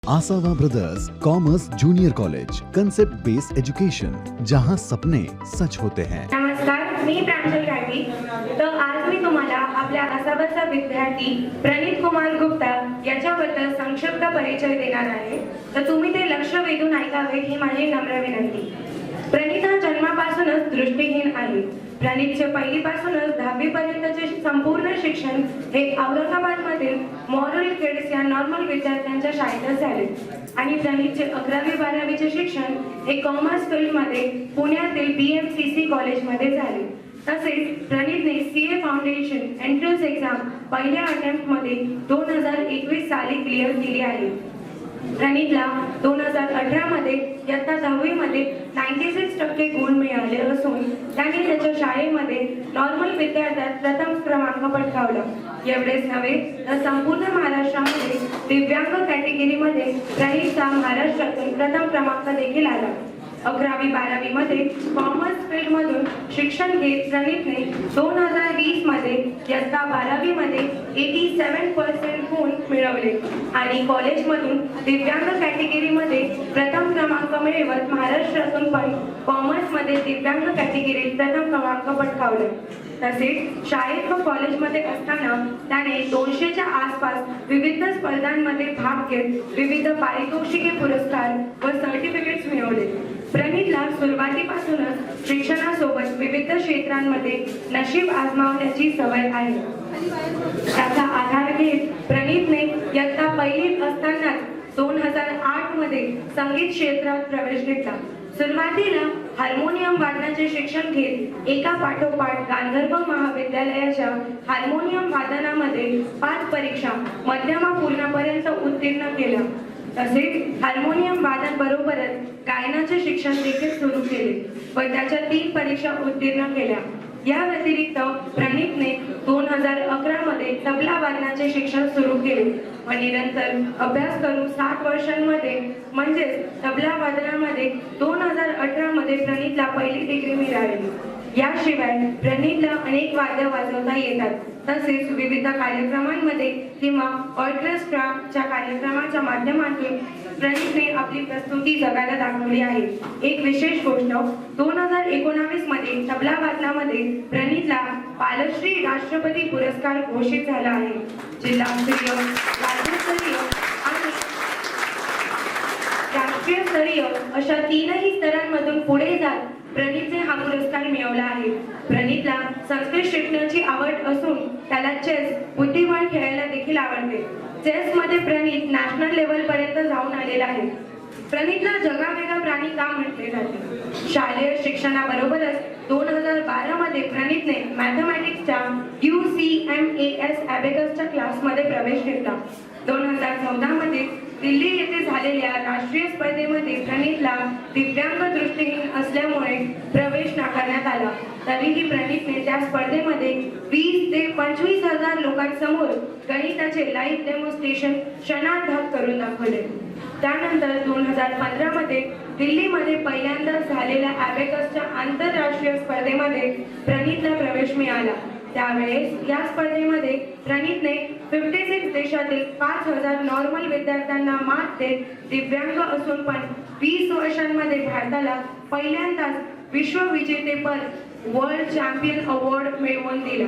आसावा brothers commerce junior college, concept based education, जहां सपने सच होते हैं। नमस्कार, मी प्रांजल गाठी। तर आज मी तुम्हाला आपल्या आसावाचा विद्यार्थी प्रणित कुमार गुप्ता याच्याबद्दल संक्षिप्त परिचय देणार आहे। तर तुम्ही ते लक्ष वेधून ऐकावे ही माझी नम्र विनंती। प्रणित हा जन्मापासूनच दृष्टिहीन आहे। प्रणितचे पहिलीपासूनच 10वी पर्यंतचे संपूर्ण शिक्षण हे औरंगाबादमधील मॉरल किड्स या नॉर्मल विद्यार्थ्यांच्या शाळेत झाले आणि प्रणितचे 11वी-12वीचे शिक्षण हे कॉमर्स फील्डमध्ये पुण्यातील BMCC कॉलेजमध्ये झाले। तसेच प्रणितने CA फाउंडेशन एंट्रन्स एक्झाम पहिल्या अटेम्प्टमध्ये 2021 साली क्लिअर केली आहे। प्रणितला 2018 मध्ये इयत्ता 10वी मध्ये 96% गुण मिळाले असून त्याने त्याच्या शाळेमध्ये नॉर्मल विद्यार्थ्यात प्रथम क्रमांक पटकावला। एवढेच नव्हे तर संपूर्ण महाराष्ट्रामध्ये दिव्यांग कॅटेगरीमध्ये प्रणितचा महाराष्ट्रातून प्रथम क्रमांक देखील आला। 11वी-12वी मध्ये कॉमर्स फील्ड मधून शिक्षण घेत प्रणितने 2020 मध्ये इयत्ता 12वी मध्ये 87% गुण मिळवले आणि कॉलेजमधून दिव्यांग कॅटेगरीमध्ये प्रथम क्रमांक मिळवत महाराष्ट्रातून पण कॉमर्स मध्ये दिव्यांग कॅटेगरीत प्रथम क्रमांक पटकावले। तसेच शाळेत व कॉलेजमध्ये असताना त्याने 200च्या आसपास विविध स्पर्धांमध्ये भाग घेत विविध पारितोषिके, पुरस्कार व सर्टिफिकेट्स मिळवले। प्रणितला सुरुवातीपासूनच शिक्षणासोबत विविध क्षेत्रांमध्ये नशीब आजमावण्याची सवय आहे। त्याचा आधार घेत प्रणितने इयत्ता पहिलीत असताना 2008 मध्ये संगीत क्षेत्रात प्रवेश घेतला। सुरुवातीला हार्मोनियम वादनाचे शिक्षण घेत एका पाठोपाठ गांधर्व महाविद्यालयाच्या हार्मोनियम वादनामध्ये 5 परीक्षा मध्यमापूर्णपर्यंत उत्तीर्ण केल्या। तसेच हार्मोनियम वादन बरोबरच गायनाचे शिक्षण देखील सुरू केले व त्याच्या 3 परीक्षा उत्तीर्ण केल्या। या व्यतिरिक्त प्रणितने 2011 मध्ये तबला वादनाचे शिक्षण सुरू केले व निरंतर अभ्यास करून 7 वर्षांमध्ये म्हणजेच तबला वादनामध्ये 2018 मध्ये प्रणितला पहिली डिग्री मिळाली। याशिवाय प्रणितला अनेक वाद्य वाजवता येतात। तसेच विविध कार्यक्रमांमध्ये किंवा ऑर्केस्ट्राच्या कार्यक्रमाच्या माध्यमातून प्रणितने आपली प्रस्तुती जगाला दाखवली आहे। एक विशेष गोष्ट, 2019 मध्ये तबला वादनामध्ये प्रणितला बालश्री राष्ट्रपती पुरस्कार घोषित झाला आहे। जिल्हास्तरीय, राज्यस्तरीय आणि राष्ट्रीय स्तरीय अशा 3ही स्तरांमधून पुढे जात प्रणितने हा पुरस्कार मिळवला आहे। प्रणितला संस्कृत शिकण्याची आवड असून त्याला चेस, बुद्धिबळ खेळायला देखील आवडते। चेस मध्ये प्रणित नॅशनल लेवल पर्यंत जाऊन आलेला आहे। प्रणितला जगावेगळा प्राणी का म्हटले जाते? शालेय शिक्षणाबरोबरच 2012 मध्ये प्रणितने मॅथमॅटिक्सच्या UCMAS अबॅकसच्या क्लासमध्ये प्रवेश घेतला। 2014 मध्ये दिल्ली येथे झालेल्या राष्ट्रीय स्पर्धेमध्ये प्रणितला दिव्यांग दृष्टिहीन असल्यामुळे प्रवेश नाकारण्यात आला। तरीही प्रणितने त्या स्पर्धेमध्ये 20 ते 25 हजार लोकांसमोर गणिताचे लाईव्ह डेमॉन्स्ट्रेशन क्षणार्धात करून दाखवले। त्यानंतर 2015 मध्ये दिल्लीमध्ये पहिल्यांदा झालेल्या अबॅकसच्या आंतरराष्ट्रीय स्पर्धेमध्ये प्रणितला प्रवेश मिळाला। त्यावेळेस या स्पर्धेमध्ये प्रणितने 56 देशातील 5000 नॉर्मल विद्यार्थ्यांना मात देत दिव्यांग असून पण 20 वर्षांमध्ये भारताला पहिल्यांदाच विश्वविजेतेपद वर्ल्ड चॅम्पियन अवॉर्ड मिळवून दिला।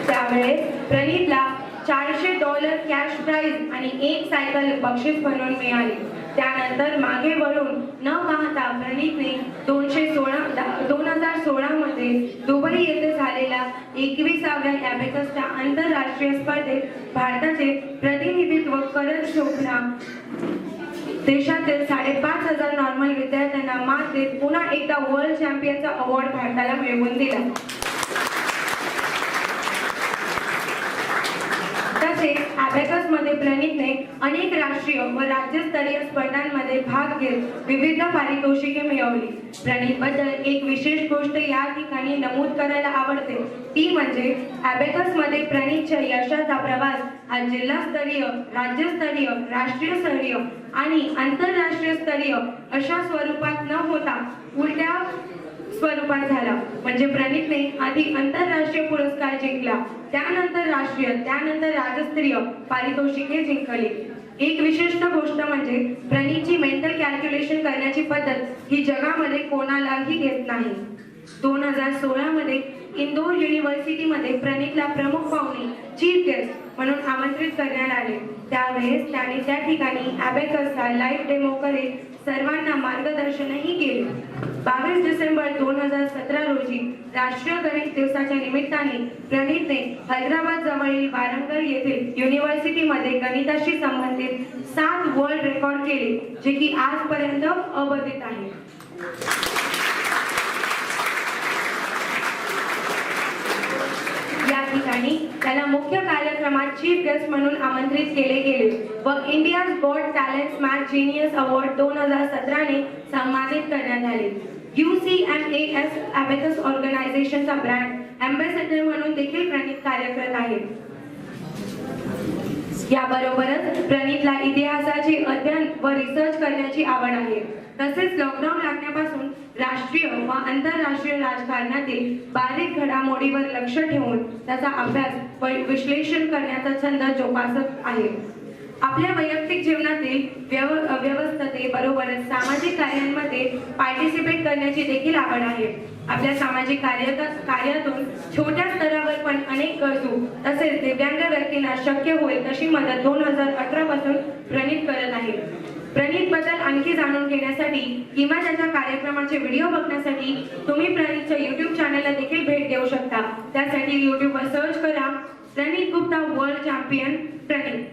त्यावेळेस प्रणितला $400 कॅश प्राइज आणि 1 सायकल बक्षीस म्हणून मिळाली। त्यानंतर मागे वळून न पाहता प्रणितने 2016 मध्ये दुबई येथे झालेल्या 21व्या अबॅकसच्या आंतरराष्ट्रीय स्पर्धेत भारताचे प्रतिनिधित्व करत शोभना देशातील 5500 नॉर्मल विद्यार्थ्यांना मात देत पुन्हा एकदा वर्ल्ड चॅम्पियनचा अवॉर्ड भारताला मिळवून दिला। तसेच अबॅकस मध्ये प्रणितने अनेक राष्ट्रीय व राज्यस्तरीय स्पर्धांमध्ये भाग घेत विविध पारितोषिके मिळवली। प्रणितबद्दल एक विशेष गोष्ट या ठिकाणी नमूद करायला आवडते, ती म्हणजे अबॅकस मध्ये प्रणितच्या यशाचा प्रवास हा जिल्हास्तरीय, राज्यस्तरीय, राष्ट्रीय स्तरीय आणि आंतरराष्ट्रीय स्तरीय अशा स्वरूपात न होता उलट्या स्वरूपात झाला. म्हणजे प्रणीतने आधी आंतरराष्ट्रीय पुरस्कार जिंकला, त्यानंतर राष्ट्रीय, त्यानंतर राज्यस्तरीय पारितोषिके जिंकली. एक विशिष्ट गोष्ट म्हणजे प्रणीतची मेंटल कॅल्क्युलेशन करण्याची पद्धत ही जगामध्ये कोणालाही येत नाही. 2016 मध्ये इंदोर युनिव्हर्सिटीमध्ये प्रणीतला प्रमुख पाहुणे चीफ गेस्ट म्हणून आमंत्रित करण्यात आले. त्यावेळेस त्याने त्या ठिकाणी अबॅकसचा लाईव्ह डेमो करीत सर्वांना मार्गदर्शनही केले. 22 डिसेंबर 2017 रोजी राष्ट्रीय गणित दिवसाच्या निमित्ताने प्रणीतने हैदराबाद जवळील वारंगल येथील युनिव्हर्सिटीमध्ये गणिताशी संबंधित 7 वर्ल्ड रेकॉर्ड केले, जे की आजपर्यंत अबाधित आहे. या ठिकाणी त्याला मुख्य कार्यक्रमात चीफ गेस्ट म्हणून आमंत्रित केले गेले व India's got talents math genius award 2017 ने सन्मानित करण्यात आले. UCMAS अबॅकस ऑर्गनायझेशनचा ब्रँड अँबॅसेडर म्हणून देखील प्रणीत कार्य करत आहे. याबरोबरच प्रणीतला इतिहासाचे अध्ययन व रिसर्च करण्याची आवड आहे. तसेच लॉकडाऊन लागण्यापासून राष्ट्रीय व आंतरराष्ट्रीय राजकारणातील बारीक घडामोडीवर लक्ष ठेवून त्याचा अभ्यास व विश्लेषण करण्याचा छंद जोपासत आहे. आपल्या वैयक्तिक जीवनातील व्यवस्थेबरोबरच सामाजिक कार्यांमध्ये पार्टिसिपेट करण्याची देखील आवड आहे. आपल्या सामाजिक कार्यातून छोट्या स्तरावर पण अनेक गरजू तसेच दिव्यांग व्यक्तींना शक्य होईल तशी मदत 2018 पासून प्रणीत करत आहे. प्रणीत बद्दल आणखी जाणून घेण्यासाठी किंवा त्याच्या कार्यक्रमाचे व्हिडिओ बघण्यासाठी तुम्ही प्रणीतच्या YouTube चॅनलला देखील भेट देऊ शकता. त्यासाठी YouTubeवर सर्च करा प्रणीत गुप्ता वर्ल्ड चॅम्पियन प्रणीत.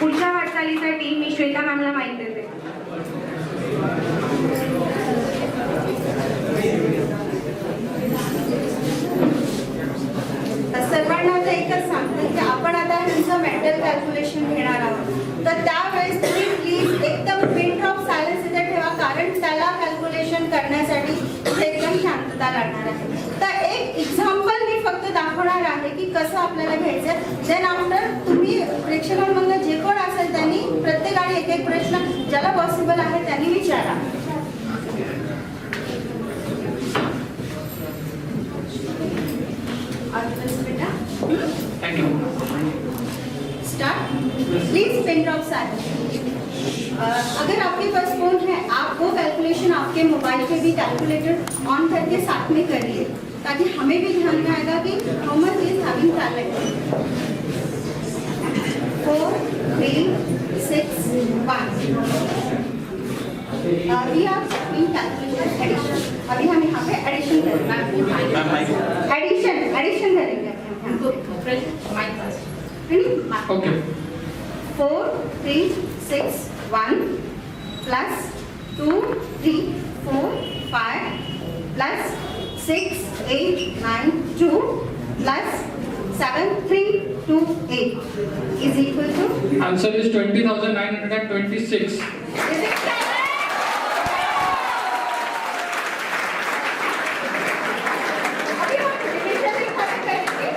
पुढच्या वाटचालीसाठी मी श्वेता मॅमला माहिती देते. सर्वांना आता एकच सांगते की आपण आता तुमचं मेंटल कॅल्क्युलेशन घेणार आहोत, तर त्यावेळेस तुम्ही प्लीज एकदम पिन ड्रॉप सायलेन्स इथे ठेवा, कारण त्याला कॅल्क्युलेशन करण्यासाठी एकदम शांतता लागणार आहे. तर एक एक्झाम्पल मी फक्त दाखवणार आहे की कसं आपल्याला घ्यायचं. देन आफ्टर तुम्ही प्रेक्षकांमधलं जे कोण असेल त्यांनी प्रत्येकाने एक एक प्रश्न ज्याला पॉसिबल आहे त्यांनी विचारा. Thank you. Start. Please pin drop silence. अगर आपके पास फोन है, आप वो कैलकुलेशन आपके मोबाइल पे भी कैलकुलेटर ऑन करके साथ में करिए, ताकि हमें भी ध्यान में आएगा कि हाउ मच इज हैविंग टैलेंट. 4 3 6 1. अभी आप कैलकुलेटर एडिशन, अभी हम यहाँ पे एडिशन करेंगे. एडिशन करेंगे. Okay. 4 3 6 1 plus 2 3 4 5 plus 6 8 9 2 plus 7 3 2 8 is equal to. Answer is 20,926. Is it correct? अभी हम division ही correct करेंगे.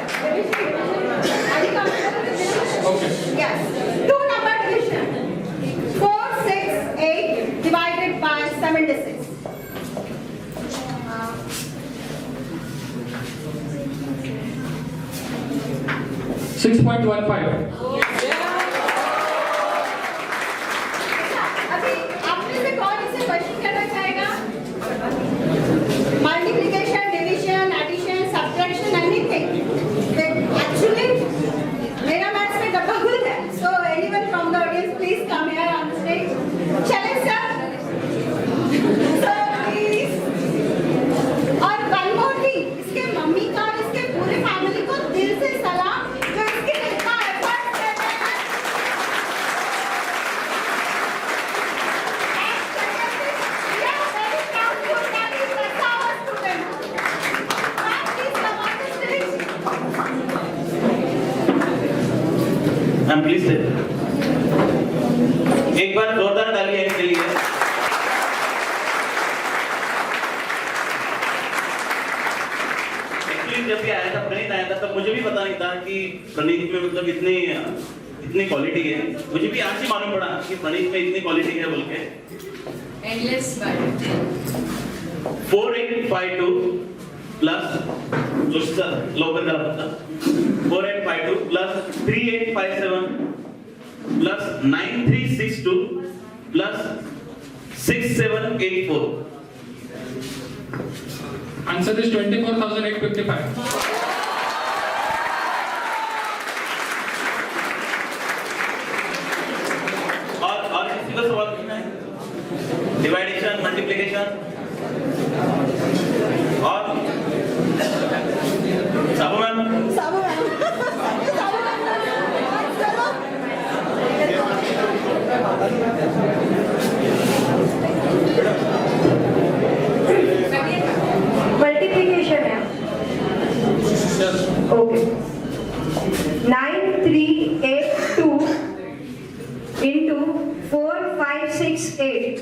Okay. Yes. 2 number division. 4 6 8 divided by 76. 6.15. अभी आपने से कौन इसे क्वेश्चन करना चाहेगा? Multiplication, division, addition, subtraction, anything. Actually मेरा मैथ्स में डब्बा खुल है. So anyone from the audience please come here on the stage. चलें सर. Sir please. और one more thing, इसके मम्मी का और इसके पूरे फैमिली को दिल से सलाम जो इसके लिए इतना एफर्ट कर रहे हैं. We are very proud to have you as our student. Ma'am, please come on the stage. Ma'am please से एक बार जोरदार ताली है के लिए. एक्चुअली जब भी आया था प्रणीत आया था तब मुझे भी पता नहीं था कि प्रणीत में मतलब इतनी इतनी क्वालिटी है, मुझे भी आज ही मालूम पड़ा कि प्रणीत में इतनी क्वालिटी है बोल के। Endless but 4852 प्लस जो लवकर करा फक्त 4852 plus 3857 plus 9362 plus 6784. Answer is 24,855. और किसी को सवाल पूछना है? डिवाइडेशन, मल्टीप्लिकेशन और साबू मैम साबू मॅम चलो मल्टीप्लिकेशन है। Yes. ओके 9382 into 4568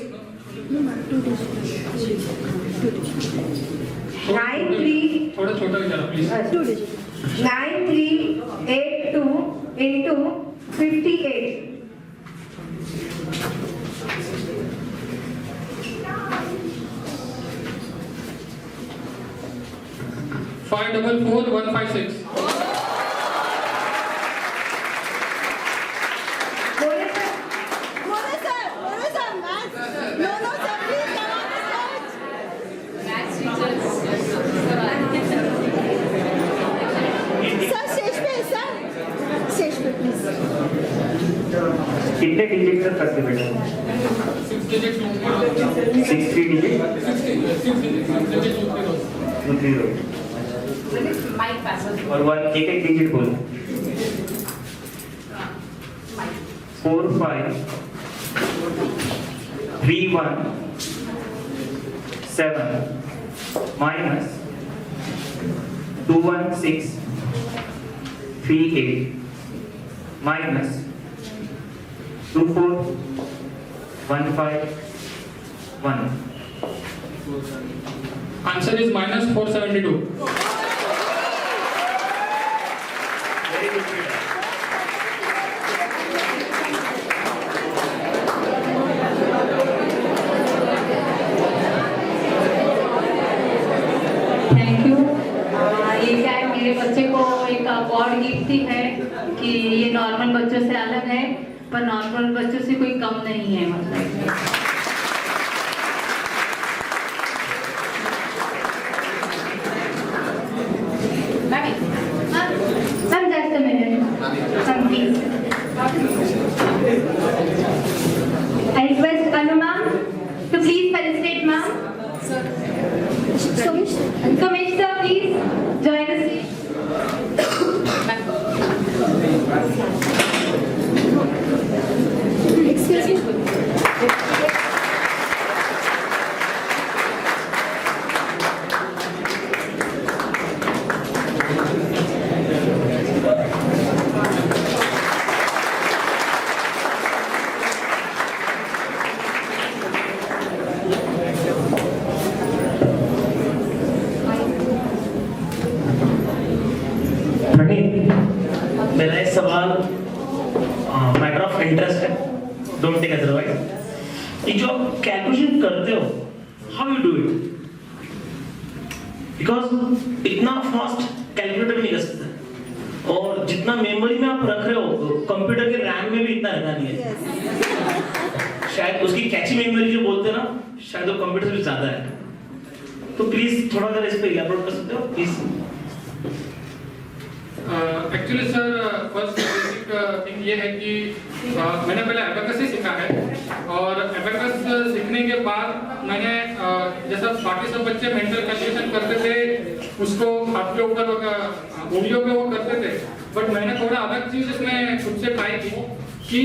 थोड़ा छोटा विचारा प्लीज। 9382 into 58 544156. बोले सर बोलो sir maths no sir please come on maths teachers. Sir stage पे सर स्टेज पे प्लीज कितने डिजिट कर सकते बेटा 6 digits 60 digit 6 digits 20 Mic passes. और वन एक एक डिजिट बोलो 4 5 3 1 7 minus 2 1 6 3 8 minus 2 4 1 5 1. Answer is minus 472. Very good beटा. Thank you. ये क्या है, मेरे बच्चे को एक अवार्ड गिफ्ट ही है कि ये नॉर्मल बच्चों से अलग है, पर नॉर्मल बच्चों से कोई कम नहीं है। मतलब ma'am just a minute ma'am please I request Anu ma'am to please felicitate ma'am Somesh Somesh sir, please join the stage. Excuse me Praneet, मेरा एक सवाल मैटर ऑफ इंटरेस्ट है, डोंट टेक अदरवाइज। ये जो कैलकुलेशन करते हो, how you do it? Because इतना fast calculator भी नहीं कर सकते, और जितना मेमोरी में आप रख रहे हो कंप्यूटर के रैम में भी इतना रहता नहीं है। शायद उसकी कैची मेमोरी जो बोलते हैं ना, शायद वो कंप्यूटर से भी ज्यादा है। तो प्लीज थोड़ा अगर इस पे इलैबोरेट कर सकते हो please. Actually sir first basic thing ये है कि मैंने पहले एबेकस ही सीखा है, और एबेकस सीखने के बाद मैंने जैसा बाकी सब बच्चे मेंटल कैलकुलेशन करते थे उसको हाथ के ऊपर उंगलियों पे वो करते थे, बट मैंने थोड़ा अलग चीज इसमें खुद से ट्राई की कि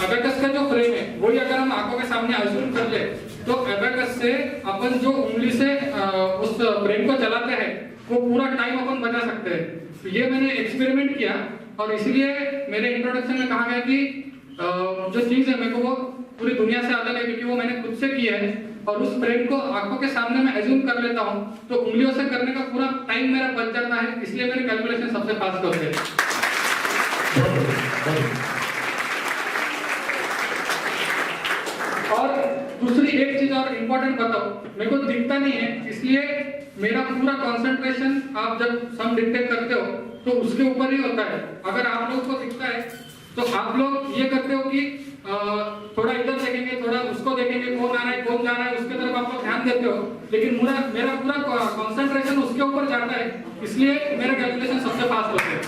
एबेकस का जो फ्रेम है वही अगर हम आंखों के सामने अज्यूम कर ले तो एबेकस से अपन जो उंगली से उस फ्रेम को चलाते हैं वो पूरा टाइम अपन बचा सकते हैं। तो ये मैंने एक्सपेरिमेंट किया, और इसलिए मेरे इंट्रोडक्शन में कहा गया कि जो चीज है मेरे को वो पूरी दुनिया से अलग है, क्योंकि वो मैंने खुद से किया है, और उस फ्रेम को आंखों के सामने मैं एज्यूम कर लेता हूँ तो उंगलियों से करने का पूरा टाइम मेरा बच जाता है, इसलिए मेरे कैलकुलेशन सबसे फास्ट होते हैं। और दूसरी एक चीज और इम्पोर्टेंट बताओ, मेरे को दिखता नहीं है, इसलिए मेरा पूरा कंसंट्रेशन आप जब सम डिक्टेट करते हो तो उसके ऊपर ही होता है। अगर आप लोगों को दिखता है तो आप लोग ये करते हो कि थोड़ा इधर देखेंगे, थोड़ा उसको देखेंगे, कौन आ रहा है कौन जा रहा है, उसके तरफ आप लोग ध्यान देते हो, लेकिन मेरा पूरा कंसंट्रेशन उसके ऊपर जाता है, इसलिए मेरे कैलकुलेशन सबसे फास्ट होते हैं।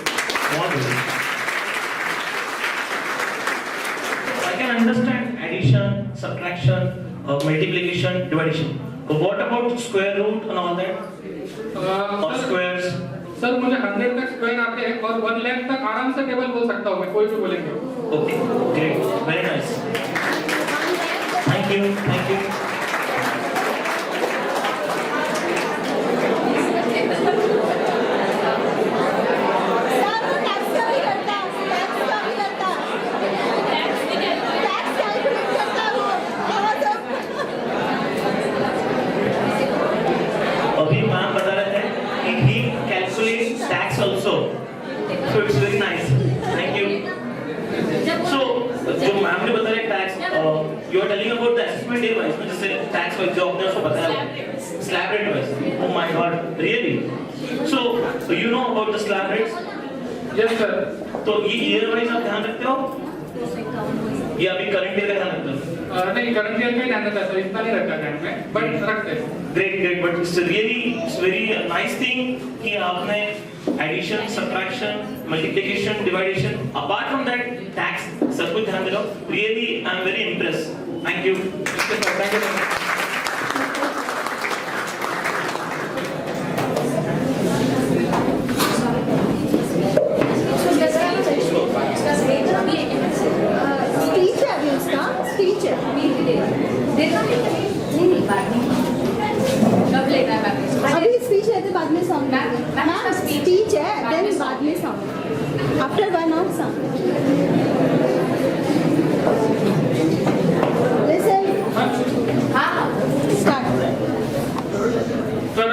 I can understand addition, subtraction, multiplication, division. But what about square root and all that? Or squares? Sir मुझे 100 तक स्क्वायर आते हैं और 1 लाख तक आराम से टेबल बोल सकता हूँ मैं, कोई भी बोलेंगे। Okay, great, very nice. Thank you, thank you. अभी मैम बता रहे थे कि he calculates tax also, so it's very nice. Thank you. So जो मैम ने बताया tax, you are telling about the assessment day wise, जैसे tax wise जो आपने उसको बताया slab rate wise. Oh my God, really? So you know about the slab rates? Yes sir. तो ये year wise आप ध्यान रखते हो? ये अभी current year का ध्यान रखते हो? नहीं, करंट ईयर का ही ध्यान रखता है सर, इतना नहीं रखता ध्यान में, बट रखते हैं। Great, but it's very nice thing कि आपने addition, subtraction, multiplication, division. Apart from that, tax सब कुछ ध्यान दे रहे हो. Really, I'm very impressed. Thank you. Thank you. Speech है अभी उसका, स्पीच है। अभी स्पीच है तो बाद में सॉन्ग। मैम स्पीच है देन बाद में सॉन्ग, आफ्टर 1 hour सॉन्ग। लिसन स्टार्ट। तर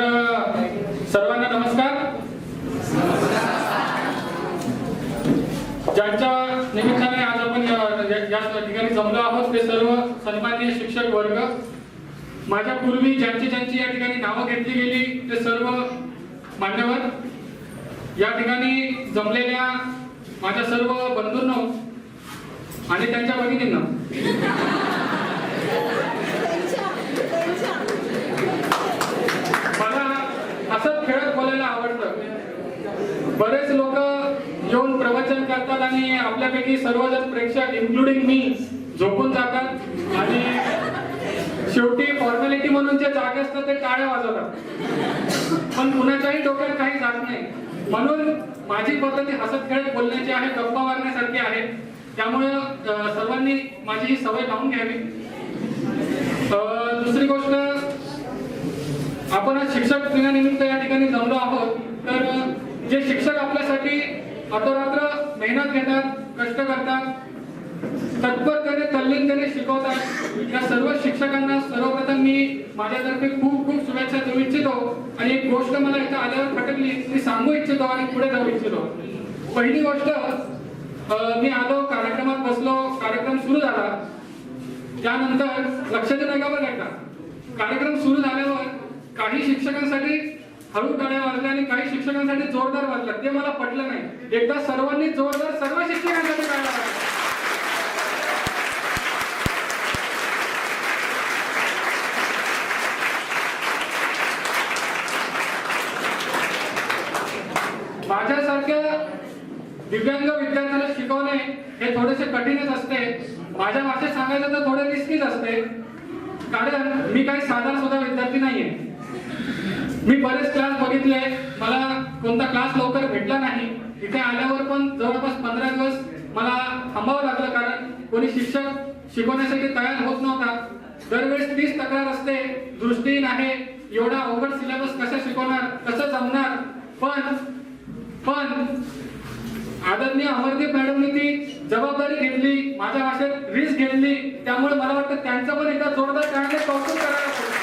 सर्वांना नमस्कार। ज्यांच्या निमित्ताने आज आपण या ठिकाणी जमलो आहोत ते सर्व सन्माननीय शिक्षक वर्ग, माझ्या पूर्वी ज्यांची या ठिकाणी नावं घेतली गेली ते सर्व मान्यवर, या ठिकाणी जमलेल्या माझ्या सर्व बंधूंनो आणि त्यांच्या भगिनींना मला असंच खेळत बोलायला आवडतं। बरेच लोक येऊन प्रवचन करतात आणि आपल्यापैकी सर्वजण प्रेक्षक इन्क्लुडिंग मी झोपून जातात आणि शेवटी फॉर्मॅलिटी म्हणून जे जागे असतात ते टाळ्या वाजवतात, पण कुणाच्याही डोक्यात काही जात नाही। म्हणून माझी पद्धती हसत खेळत बोलण्याची आहे, गप्पा मारण्यासारखी आहे, त्यामुळे सर्वांनी माझी ही सवय लावून घ्यावी। दुसरी गोष्ट, आपण आज शिक्षक दिनानिमित्त या ठिकाणी जमलो आहोत, तर जे शिक्षक आपल्यासाठी अहोरात्र मेहनत घेतात, कष्ट करतात, तत्परतेने तल्लीनतेने शिकवतात, या सर्व शिक्षकांना सर्वप्रथम मी माझ्यातर्फे खूप खूप शुभेच्छा देऊ इच्छितो। आणि एक गोष्ट मला इथं आल्यावर खटकली, मी सांगू इच्छितो आणि पुढे जाऊ इच्छितो। पहिली गोष्ट, मी आलो, कार्यक्रमात बसलो, कार्यक्रम सुरू झाला, त्यानंतर लक्ष देऊ नका बरं का, कार्यक्रम सुरू झाल्यावर काही शिक्षकांसाठी हळू टाळ्या वाजल्या आणि काही शिक्षकांसाठी जोरदार वाजल्या, ते मला पटलं नाही। एकदा सर्वांनी जोरदार सर्व शिक्षकांसाठी टाळ्या वाजल्या। माझ्यासारख्या दिव्यांग विद्यार्थ्यांना शिकवणे हे थोडेसे कठीणच असते, माझ्या भाषेत सांगायचं तर थोडे रिस्कीच असते, कारण मी काही साधा सुद्धा विद्यार्थी नाहीये। मी बरेच क्लास बघितले, मला कोणता क्लास लवकर भेटला नाही, इथे आल्यावर पण जवळपास 15 दिवस मला थांबावं लागलं, कारण कोणी शिक्षक शिकवण्यासाठी तयार होत नव्हता। दरवेळेस 30 तक्रार असते, दृष्टीहीन आहे, एवढा अवघड सिलेबस कसं शिकवणार, कसं जमणार, पण आदरणीय अमरदीप मॅडमनी ती जबाबदारी घेतली, माझ्या भाषेत रिस्क घेतली, त्यामुळे मला वाटतं त्यांचं पण एकदा जोरदार टाळ्याने कौतुक करायला पाहिजे।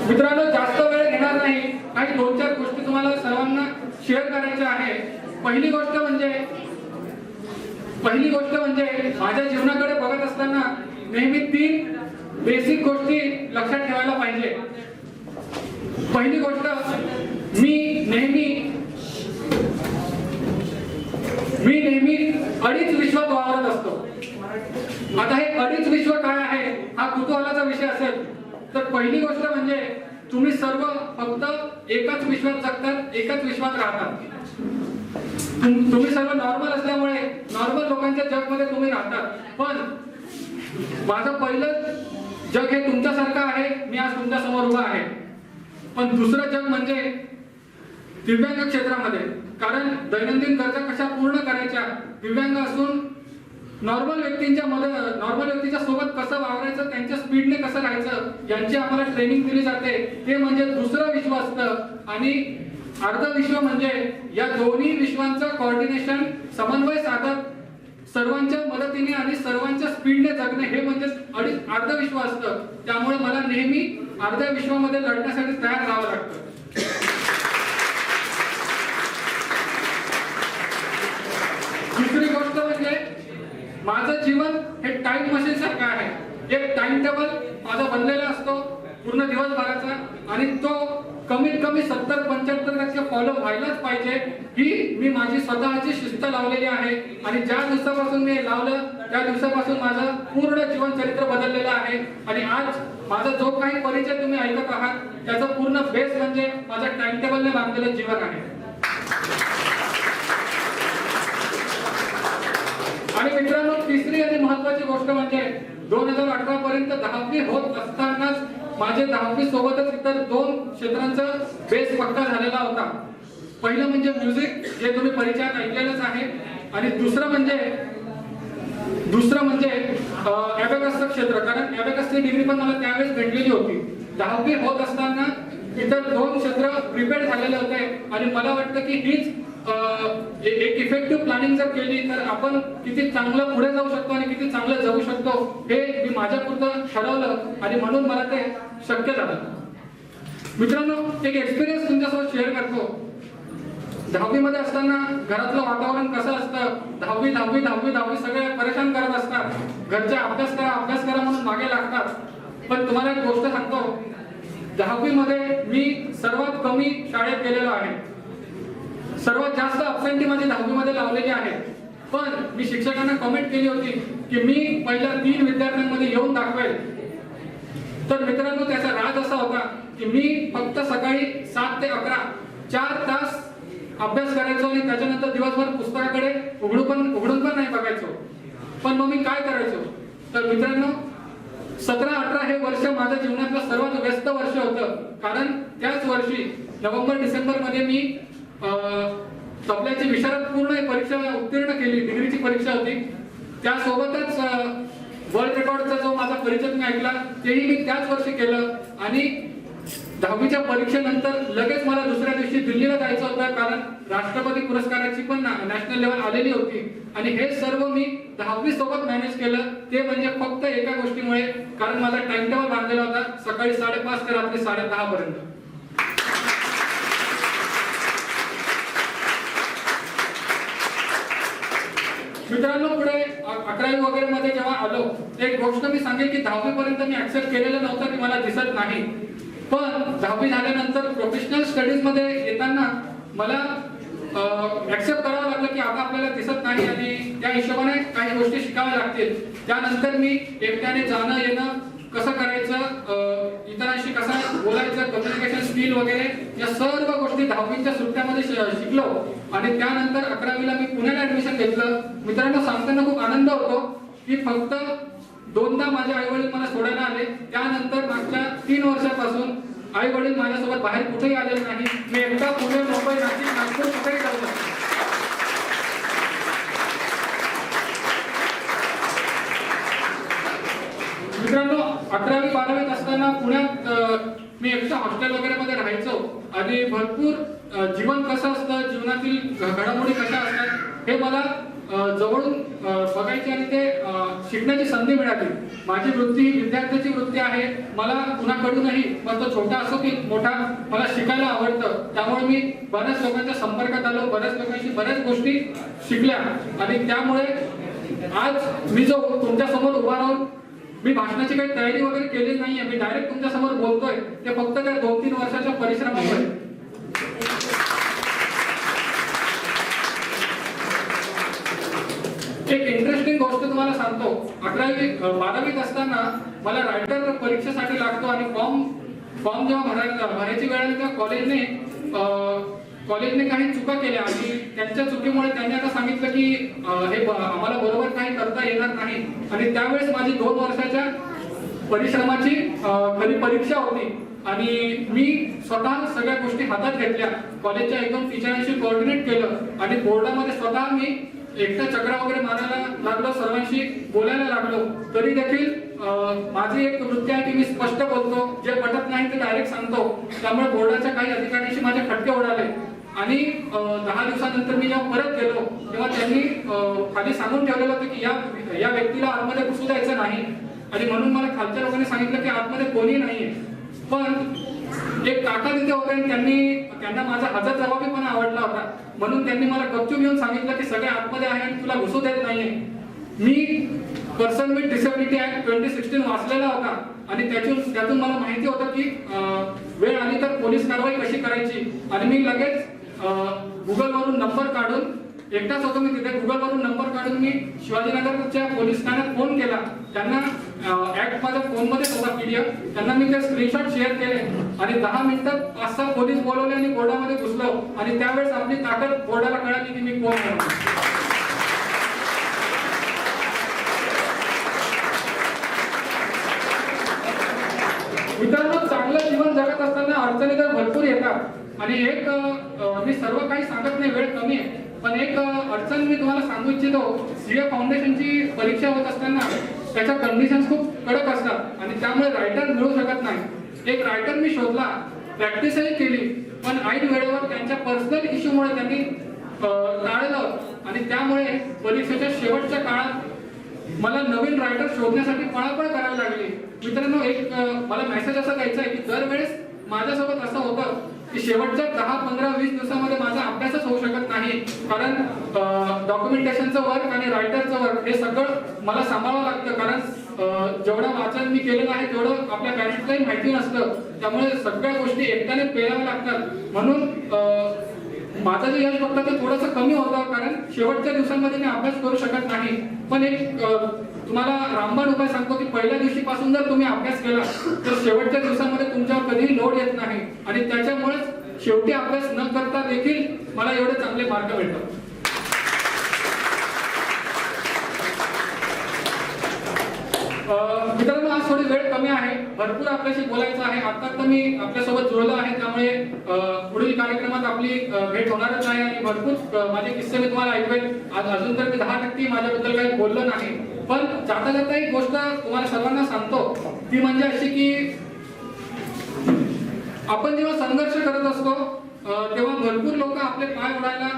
मित्रांनो, पहिली गोष्ट म्हणजे माझ्या जीवनाकडे बघत असताना नेहमी 3 बेसिक गोष्टी लक्षात ठेवायला पाहिजे. पहिली गोष्ट, मी नेहमी अडीच विश्वात वावरत असतो. आता हे अडीच विश्व काय आहे हा कुतूहलाचा विषय असेल तर पहिली गोष्ट म्हणजे तुम्ही सर्व फक्त एकाच विश्वात जगतात, एकाच विश्वात राहतात. तुम्ही सर्व नॉर्मल असल्यामुळे नॉर्मल लोकांच्या जगमध्ये तुम्ही राहतात. पण माझं पहिलं जग हे तुमच्यासारखं आहे. मी आज तुमच्या समोर उभा आहे. पण दुसरं जग म्हणजे दिव्यांग क्षेत्रामध्ये. कारण दैनंदिन गरजा कशा पूर्ण करायच्या, दिव्यांग असून नॉर्मल व्यक्तीच्या सोबत कसं वावरायचं, त्यांच्या स्पीडने कसं राहायचं यांची आम्हाला ट्रेनिंग दिली जाते. ते म्हणजे दुसरं विश्व असतं. आणि अर्ध विश्व म्हणजे या दोन्ही विश्वांचं कोऑर्डिनेशन, समन्वय साधत सर्वांच्या मदतीने आणि सर्वांच्या स्पीडने जगणे हे म्हणजे अर्ध विश्व असतं. त्यामुळे मला नेहमी अर्ध्या विश्वामध्ये लढण्यासाठी तयार राहावं लागतं. दुसरी गोष्ट म्हणजे माझं जीवन हे टाइम मशीन सारखं आहे. एक टाइम टेबल माझा बनलेला असतो पूर्ण दिवसभराचा आणि तो कमीत कमी 70-75% फॉलो व्हायलाच पाहिजे ही मी माझी स्वतःची शिस्त लावलेली आहे. आणि ज्या दिवसापासून मी लावलं त्या दिवसापासून माझं पूर्ण जीवन चरित्र बदललेलं आहे. आणि आज माझा जो काही परिचय तुम्ही ऐकत आहात त्याचा पूर्ण बेस म्हणजे माझं टाइम टेबलने बांधलेलं जीवन आहे. आणि मित्रांनो, तिसरी आणि महत्वाची गोष्ट म्हणजे 2018 पर्यंत 10वी होत असतानाच माझे 10वी सोबतच इतर 2 क्षेत्रांचा बेस पक्का झालेला होता. पहिलं म्हणजे म्युझिक, जे तुम्ही परिचयात ऐकलेलंच आहे. आणि दुसरं म्हणजे ॲबॅकसचं क्षेत्र. कारण ॲबॅकसची डिग्री पण मला त्यावेळेस भेटलेली होती. 10वी होत असताना इतर 2 क्षेत्र प्रिपेअर झालेले होते. आणि मला वाटतं की हीच एक इफेक्टिव्ह प्लॅनिंग जर केली तर आपण किती चांगलं पुढे जाऊ शकतो आणि किती चांगलं जगू शकतो हे मी माझ्यापुरतं ठरवलं आणि म्हणून मला ते शक्य झालं. मित्रांनो, एक एक्सपिरियन्स तुमच्यासोबत शेअर करतो. 10वी मध्ये असताना घरातलं वातावरण कसं असतं, 10वी सगळे परेशान करत असतात. घरचे अभ्यास करा म्हणून मागे लागतात. पण तुम्हाला एक गोष्ट सांगतो, 10वी मध्ये मी सर्वात कमी शाळेत गेलेलो आहे. सर्वात जास्त अब्सेंटी माझी 10वी मध्ये लावलेली आहे. पण मी शिक्षकांना कमेंट केली होती की मी पहिल्या 3 विद्यार्थ्यांमध्ये येऊन दाखवेल. तर मित्रांनो, त्याचा राज असा होता की मी फक्त सकाळी 7 ते 11 4 तास अभ्यास करायचो आणि त्याच्यानंतर दिवसभर पुस्तकाकडे उघडून पण नाही बघायचो. पण मग मी काय करायचो तर मित्रांनो, 17-18 हे वर्ष माझ्या जीवनातलं सर्वात व्यस्त वर्ष होतं. कारण त्याच वर्षी नोव्हेंबर-डिसेंबर मध्ये मी तबल्याची विशारद पूर्ण परीक्षा उत्तीर्ण केली. डिग्रीची परीक्षा होती. त्यासोबतच वर्ल्ड रेकॉर्डचा जो माझा परिचय मी ऐकला तेही मी त्याच वर्षी केलं. आणि 10वीच्या परीक्षेनंतर लगेच मला दुसऱ्या दिवशी दिल्लीला जायचं होतं. कारण राष्ट्रपती पुरस्काराची पण नॅशनल लेवल आलेली होती. आणि हे सर्व मी 10वी सोबत मॅनेज केलं. ते म्हणजे फक्त एका गोष्टीमुळे, कारण माझा टाइम टेबल बांधलेला होता सकाळी 5:30 ते रात्री 10:30 पर्यंत. मित्रांनो, पुढे 11वी वगैरे मध्ये जेव्हा आलो, एक गोष्ट मी सांगेन की 10वी पर्यंत मी ऍक्सेप्ट केलेलं नव्हतं की मला दिसत नाही. पण 10वी झाल्यानंतर प्रोफेशनल स्टडीज मध्ये येताना मला ऍक्सेप्ट करावं लागलं की आता आपल्याला दिसत नाही आणि त्या हिशोबाने काही गोष्टी शिकाव्या लागतील. त्यानंतर मी एकट्याने जाणं येणं कसं करायचं, इतरांशी कसं बोलायचं, कम्युनिकेशन स्किल वगैरे या सर्व गोष्टी 10वीच्या सुट्ट्यामध्ये शिकलो. आणि त्यानंतर 11वीला मी पुण्याला ऍडमिशन घेतलं. मित्रांनो, सांगताना खूप आनंद होतो की फक्त 2दा माझे आई वडील मला सोडायला आले. त्यानंतर मागच्या 3 वर्षापासून आई वडील माझ्यासोबत बाहेर कुठेही आलेले नाही. मी एकटा पुणे, मुंबई, नाशिक, नागपूर कुठेही जाऊ शकतो. मित्रांनो, 11वी 12वीत असताना पुण्यात मी एकटा हॉस्टेल वगैरे मध्ये राहायचो आणि भरपूर जीवन कसं असतं, जीवनातील घडामोडी कशा असतात हे मला जवळून बघायचे आणि ते शिकण्याची संधी मिळाली. माझी वृत्ती ही विद्यार्थ्याची वृत्ती आहे. मला कुणाकडूनही मग तो छोटा असो की मोठा मला शिकायला आवडतं. त्यामुळे मी बऱ्याच लोकांच्या संपर्कात आलो, बऱ्याच लोकांशी बऱ्याच गोष्टी शिकल्या आणि त्यामुळे आज मी जो तुमच्या समोर उभा राहून मी भाषणाची काही तयारी वगैरे केली नाहीये, मी डायरेक्ट तुमच्या समोर बोलतोय ते फक्त त्या 2-3 वर्षाच्या परिश्रमामुळे. एक इंटरेस्टिंग गोष्ट तुम्हाला सांगतो. 12वीत असताना मला रायटर परीक्षेसाठी लागतो आणि फॉर्म जेव्हा भरायची वेळ आली तेव्हा कॉलेजने काही चुका केल्या आणि त्यांच्या चुकीमुळे त्यांनी आता सांगितलं की हे आम्हाला बरोबर काही करता येणार नाही. आणि त्यावेळेस माझी 2 वर्षाच्या परिश्रमाची खरी परीक्षा होती आणि मी स्वतः सगळ्या गोष्टी हातात घेतल्या. कॉलेजच्या एकदम टीचरांशी कोऑर्डिनेट केलं आणि बोर्डामध्ये स्वतः मी एकटा चक्रा वगैरे मारायला लागलो, सर्वांशी बोलायला लागलो. तरी देखील माझी एक वृत्ती आहे की मी स्पष्ट बोलतो, जे पटत नाही ते डायरेक्ट सांगतो. त्यामुळे बोर्डाच्या काही अधिकाऱ्यांशी माझे खटके उडाले आणि 10 दिवसानंतर मी जेव्हा परत गेलो तेव्हा त्यांनी खाली सांगून ठेवलेलं होतं की या व्यक्तीला आतमध्ये घुसू द्यायचं नाही आणि म्हणून मला खालच्या लोकांनी सांगितलं की आतमध्ये कोणी नाहीये. पण एक काका तिथे होते आणि त्यांना माझा हजरजबाबीपणा आवडला होता म्हणून त्यांनी मला गपचूप येऊन सांगितलं की सगळे आतमध्ये आहे आणि तुला घुसू देत नाहीये. Me person with disability act 2016 वाचलेला होता आणि त्यातून मला माहिती होतं की वेळ आली तर पोलीस कारवाई कशी करायची. आणि मी लगेच गुगलवरून नंबर काढून, एकटाच होतो मी तिथे, गुगलवरून नंबर काढून मी शिवाजीनगरच्या पोलीस ठाण्यात फोन केला. त्यांना ऍक्ट माझ्या फोनमध्येच होता PDF, त्यांना मी ते स्क्रीनशॉट शेअर केले आणि 10 मिनिटात 5-6 पोलीस बोलवले आणि बोर्डामध्ये घुसलो आणि त्यावेळेस आपली ताकद बोर्डाला कळाली की मी कोण आहे. मित्रांनो, चांगलं जीवन जगत असताना अडचणी तर भरपूर येतात आणि एक मी सर्व काही सांगत नाही, वेळ कमी आहे, पण एक अडचण मी तुम्हाला सांगू इच्छितो. CA फाउंडेशनची परीक्षा होत असताना त्याच्या कंडिशन्स खूप कडक असतात आणि त्यामुळे रायटर मिळू शकत नाही. एक रायटर मी शोधला, प्रॅक्टिसही केली, पण ऐन वेळेवर त्यांच्या पर्सनल इश्यूमुळे त्यांनी टाळलं आणि त्यामुळे परीक्षेच्या शेवटच्या काळात मला नवीन रायटर शोधण्यासाठी पळापळ करावी लागली. मित्रांनो, एक मला मेसेज असा द्यायचा आहे की दरवेळेस माझ्यासोबत असं होतं की शेवटच्या 10, 15, 20 दिवसामध्ये माझा अभ्यासच होऊ शकत नाही, कारण डॉक्युमेंटेशनचं वर्क आणि रायटरचं वर्क हे सगळं मला सांभाळावं लागतं. कारण जेवढं वाचन मी केलेलं आहे तेवढं आपल्या पॅरेंट्सलाही माहिती नसतं, त्यामुळे सगळ्या गोष्टी एकट्याने पेलाव्या लागतात. म्हणून माझं जे यश बघता ते थोडंसं कमी होतं, कारण शेवटच्या दिवसांमध्ये मी अभ्यास करू शकत नाही. पण एक तुम्हाला रामबाण उपाय सांगतो की पहिल्या दिवशीपासून जर तुम्ही अभ्यास केला तर शेवटच्या दिवसामध्ये तुमच्यावर कधीही लोड येत नाही आणि त्याच्यामुळेच शेवटी अभ्यास न करता देखील मला एवढे चांगले मार्क मिळतात. मित्रांनो, आज थोडी वेळ कमी आहे, भरपूर आपल्याशी बोलायचं आहे. आता मी आपल्यासोबत जुळलो आहे, त्यामुळे पुढील कार्यक्रमात आपली भेट होणारच आहे आणि भरपूर माझे किस्से मी तुम्हाला ऐकवेल. आज अजून तर मी 10% माझ्याबद्दल काही बोललो नाही, पण जाता जाता एक गोष्ट तुम्हाला सर्वांना सांगतो, ती म्हणजे अशी की आपण जेव्हा संघर्ष करत असतो तेव्हा भरपूर लोक आपले पाय ओढायला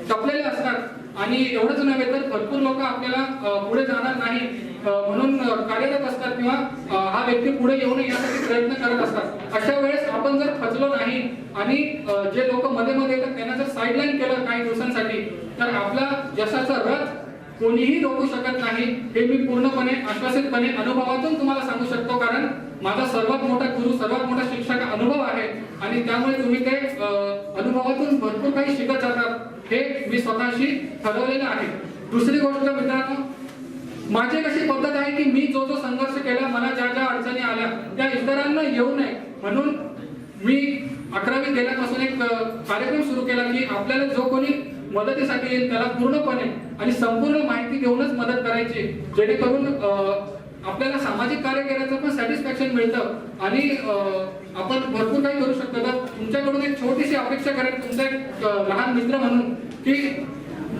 टपलेले असतात आणि एवढंच नव्हे तर भरपूर लोक आपल्याला पुढे जाणार नाही म्हणून कार्यरत असतात किंवा हा व्यक्ती पुढे येऊ नये यासाठी प्रयत्न करत असतात. अशा वेळेस आपण जर खचलो नाही आणि जे लोक मध्ये मध्ये येतात त्यांना जर साईडलाईन केलं काही दिवसांसाठी तर आपला यशाचा रथ कोणीही रोखू शकत नाही. हे मी पूर्णपणे आश्वासितपणे अनुभवातून तुम्हाला सांगू शकतो, कारण माझा सर्वात मोठा गुरु, सर्वात मोठा शिक्षक अनुभव आहे आणि त्यामुळे तुम्ही ते अनुभवातून भरपूर काही शिकत जातात हे मी स्वतःशी ठरवलेलं आहे. दुसरी गोष्ट मित्रांनो, माझी कशी पद्धत आहे की मी जो संघर्ष केला, मला ज्या ज्या अडचणी आल्या त्या इतरांना येऊ नये म्हणून मी 11वी गेल्यापासून एक कार्यक्रम सुरू केला की आपल्याला जो कोणी मदतीसाठी येईल त्याला पूर्णपणे आणि संपूर्ण माहिती देऊनच मदत करायची, जेणेकरून आपल्याला सामाजिक कार्य करायचं पण सॅटिस्फॅक्शन मिळतं आणि आपण भरपूर काही करू शकतो. तर तुमच्याकडून एक छोटीशी अपेक्षा करेन, तुमचा एक लहान मित्र म्हणून, की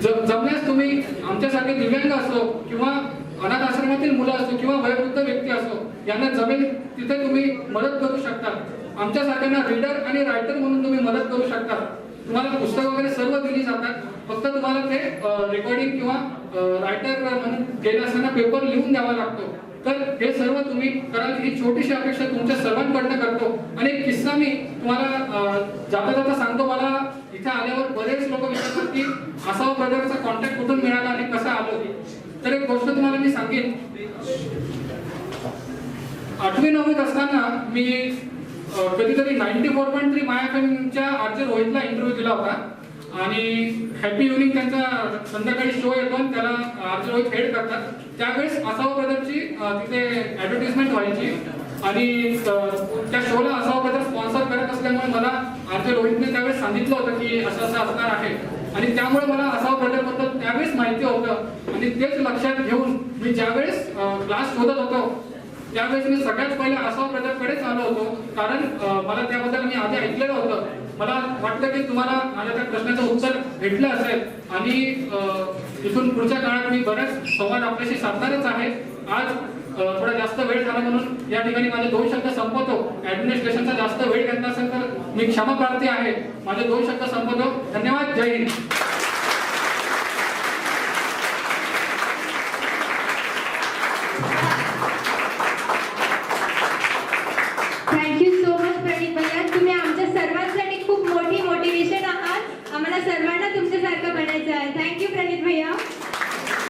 जमल्यास तुम्ही आमच्यासारखे दिव्यांग असो किंवा अनाथ आश्रमातील मुलं असो किंवा वयोवृद्ध व्यक्ती असो, यांना जमेल तिथे तुम्ही मदत करू शकता. आमच्यासारख्यांना रीडर आणि रायटर म्हणून तुम्ही मदत करू शकता. तुम्हाला पुस्तक वगैरे सर्व दिली जातात, फक्त तुम्हाला ते रेकॉर्डिंग किंवा रायटर म्हणून केलं असताना पेपर लिहून द्यावा लागतो. तर हे सर्व तुम्ही कराल ही छोटीशी अपेक्षा तुमच्या सर्वांकडनं करतो. आणि एक किस्सा मी तुम्हाला जाता जाता सांगतो. मला इथे आल्यावर बरेच लोक विचारतात की असावा ब्रदरचा कॉन्टॅक्ट कुठून मिळाला आणि कसा आलो. तर एक गोष्ट तुम्हाला मी सांगेन. 8वी-9वीत असताना मी कधीतरी 94.3 माय एफएमच्या आरजे रोहितला इंटरव्ह्यू दिला होता. आणि हॅपी इव्हनिंग त्यांचा संध्याकाळी शो येतो आणि त्याला आरजे रोहित हेड करतात. त्यावेळेस असावा ब्रदरची तिथे ऍडव्हर्टिजमेंट व्हायची आणि त्या शोला असावा ब्रदर स्पॉन्सर करत असल्यामुळे मला आरजे रोहितने त्यावेळेस सांगितलं होतं की असं असं असणार आहे. आणि त्यामुळे मला असावा ब्रदर बद्दल त्यावेळेस माहिती होतं. आणि तेच लक्षात घेऊन मी ज्यावेळेस क्लास शोधत होतो त्यावेळेस मी सगळ्यात पहिले असावा ब्रदरकडेच आलो होतो. कारण मला त्याबद्दल मी आधी ऐकलेलं होतं. मला वाटतं की तुम्हाला माझ्या त्या प्रश्नाचं उत्तर भेटलं असेल आणि इथून पुढच्या काळात मी बरेच संवाद आपल्याशी साधणारच आहे. आज थोडा जास्त वेळ झाला म्हणून या ठिकाणी माझे 2 शब्द संपवतो. ऍडमिनिस्ट्रेशनचा जास्त वेळ घेतला असेल तर मी क्षमा प्रार्थी आहे. माझे 2 शब्द संपवतो. धन्यवाद. जय हिंद. थँक्यू सो मच प्रणित भैया. तुम्ही आमच्या सर्वांसाठी खूप मोठी मोटिवेशन आहात. आम्हाला सर्वांना